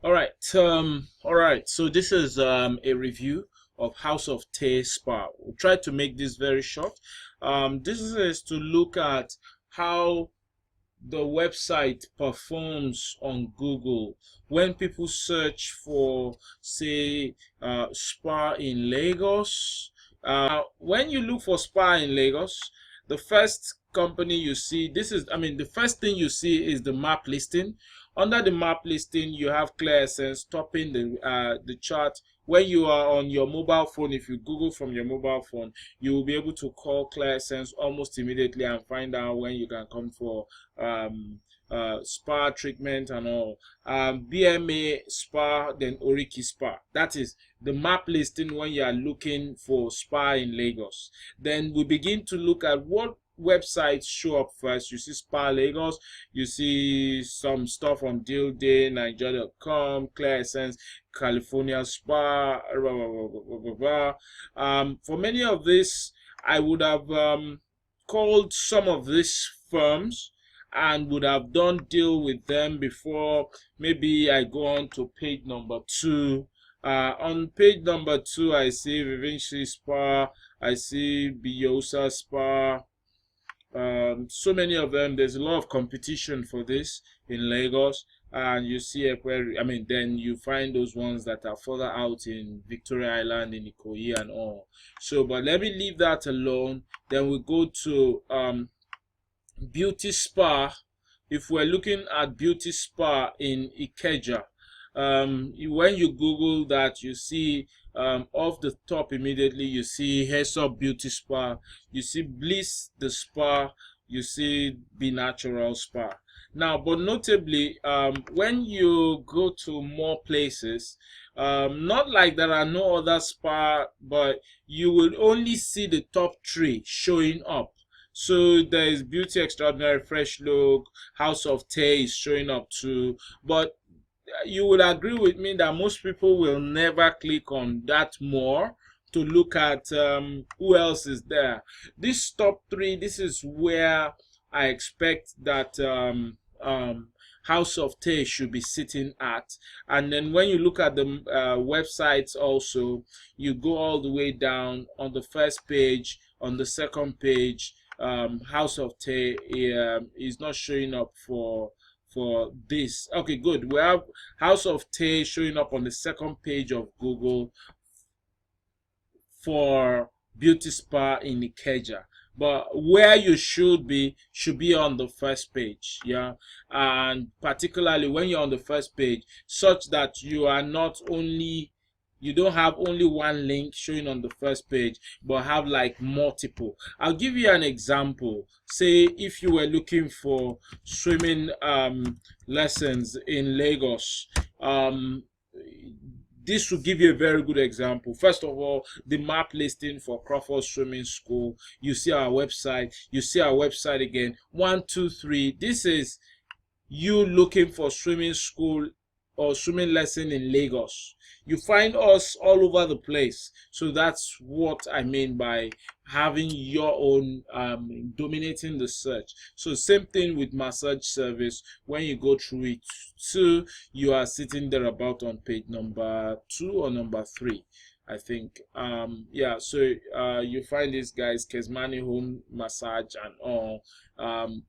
All right. So this is a review of House of Tay Spa. We'll try to make this very short. This is to look at how the website performs on Google when people search for, say, spa in Lagos. When you look for spa in Lagos, the first company you see, the first thing you see is the map listing. Under the map listing, you have Clear Essence topping the chart. When you are on your mobile phone, if you Google from your mobile phone, you will be able to call Clear Essence almost immediately and find out when you can come for um, spa treatment and all. BMA Spa, then Oriki Spa. That is the map listing when you are looking for spa in Lagos. Then we begin to look at what websites show up first. You see Spa Lagos, you see some stuff on Deal Day, Nigeria.com, Clear Essence, California Spa, blah, blah, blah, blah, blah, blah. For many of this, I would have called some of these firms and would have done deal with them before maybe I go on to page number 2. On page number 2, I see Vivinci Spa, I see Biosa Spa, so many of them. There's a lot of competition for this in Lagos, and you see then you find those ones that are further out in Victoria Island, in Ikoyi and all. So but let me leave that alone. Then we go to beauty spa. If we're looking at beauty spa in Ikeja, when you Google that, you see off the top immediately you see Hairstop Beauty Spa, you see Bliss the Spa, you see Be Natural Spa. Now, but notably, when you go to more places, not like there are no other spa, but you will only see the top 3 showing up. So there is Beauty Extraordinary, Fresh Look, House of Tay is showing up too. But you will agree with me that most people will never click on that more to look at who else is there. This top 3, this is where I expect that House of Tay should be sitting at. And then when you look at the websites also, you go all the way down on the first page, on the second page. House of Tay is not showing up for this. Okay, good. We have House of Tay showing up on the second page of Google for beauty spa in Ikeja. But where you should be on the first page, yeah. And particularly when you're on the first page, such that you don't have only one link showing on the first page, but have like multiple. I'll give you an example. Say if you were looking for swimming lessons in Lagos, this will give you a very good example. First of all, the map listing for Crawford Swimming School. You see our website. You see our website again. 1, 2, 3. This is you looking for swimming school or swimming lesson in Lagos. You find us all over the place. So that's what I mean by having your own dominating the search. So same thing with massage service. When you go through it too, you are sitting there about on page number 2 or number 3, I think. Yeah, so you find these guys, Kesmani Home Massage and all,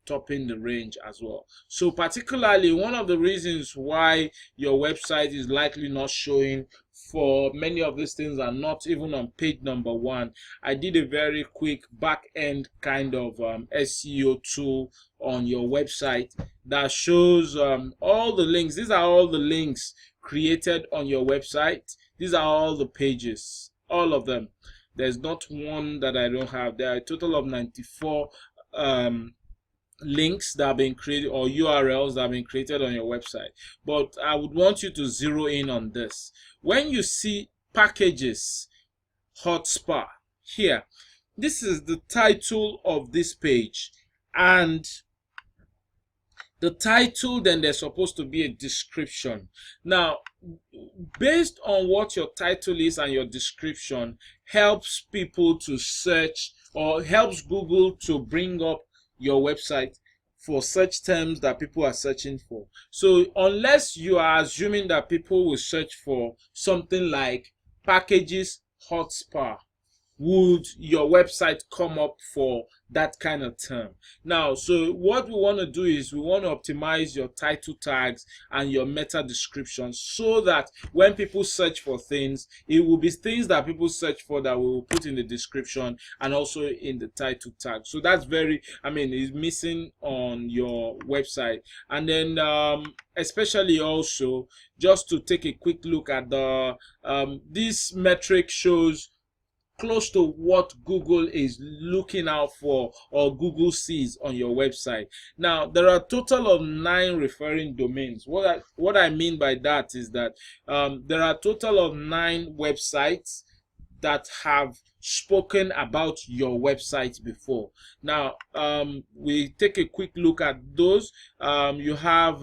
topping the range as well. So particularly one of the reasons why your website is likely not showing for many of these things are not even on page number 1. I did a very quick back end kind of SEO tool on your website that shows all the links. These are all the links created on your website. These are all the pages, all of them. There's not one that I don't have. There are a total of 94 links that have been created, or URLs that have been created on your website. But I would want you to zero in on this. When you see packages, hot spa here, this is the title of this page, and the title, then there's supposed to be a description. Now, based on what your title is and your description helps people to search, or helps Google to bring up your website for search terms that people are searching for. So unless you are assuming that people will search for something like packages hot spa, would your website come up for that kind of term? Now, so what we want to do is we want to optimize your title tags and your meta description so that when people search for things, it will be things that people search for that we will put in the description and also in the title tag. So that's very, is missing on your website. And then especially also, just to take a quick look at the this metric shows close to what Google is looking out for or Google sees on your website. Now, there are a total of 9 referring domains. What I mean by that is that there are a total of 9 websites that have spoken about your website before. Now, we take a quick look at those. You have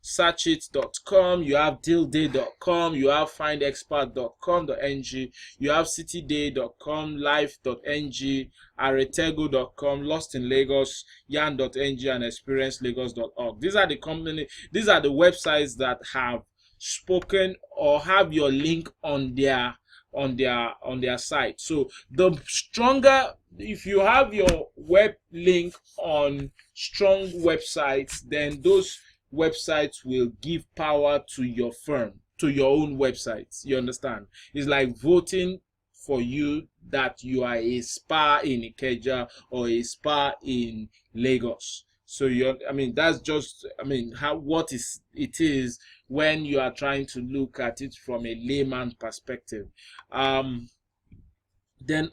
searchit.com, you have dealday.com, you have findexpert.com.ng, you have cityday.com, life.ng, aretego.com, lost in Lagos, yarn.ng, and experiencelagos.org. These are the websites that have spoken or have your link on their site. So the stronger, if you have your web link on strong websites, then those websites will give power to your firm, to your own websites. You understand? It's like voting for you that you are a spa in Ikeja or a spa in Lagos. So that's just what it is when you are trying to look at it from a layman perspective. Then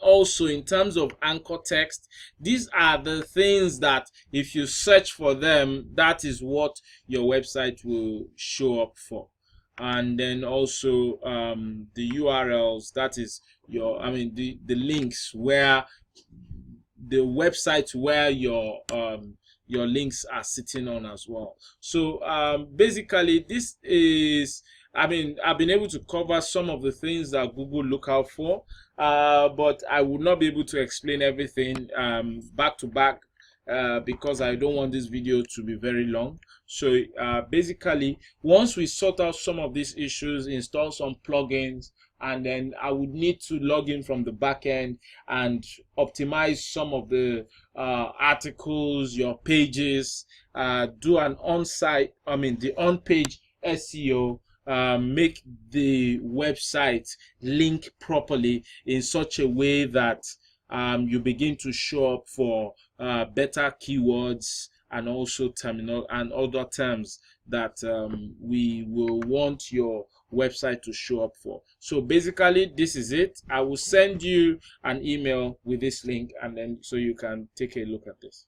also in terms of anchor text, these are the things that if you search for them, that is what your website will show up for. And then also the URLs, that is the links where the websites where your links are sitting on as well. So basically this is, I've been able to cover some of the things that Google look out for, but I would not be able to explain everything back to back because I don't want this video to be very long. So basically, once we sort out some of these issues, install some plugins, and then I would need to log in from the back end and optimize some of the articles, your pages, do an the on-page SEO, make the website link properly in such a way that you begin to show up for better keywords and also terminal and other terms that we will want your website to show up for. So basically this is it. I will send you an email with this link, and then so you can take a look at this.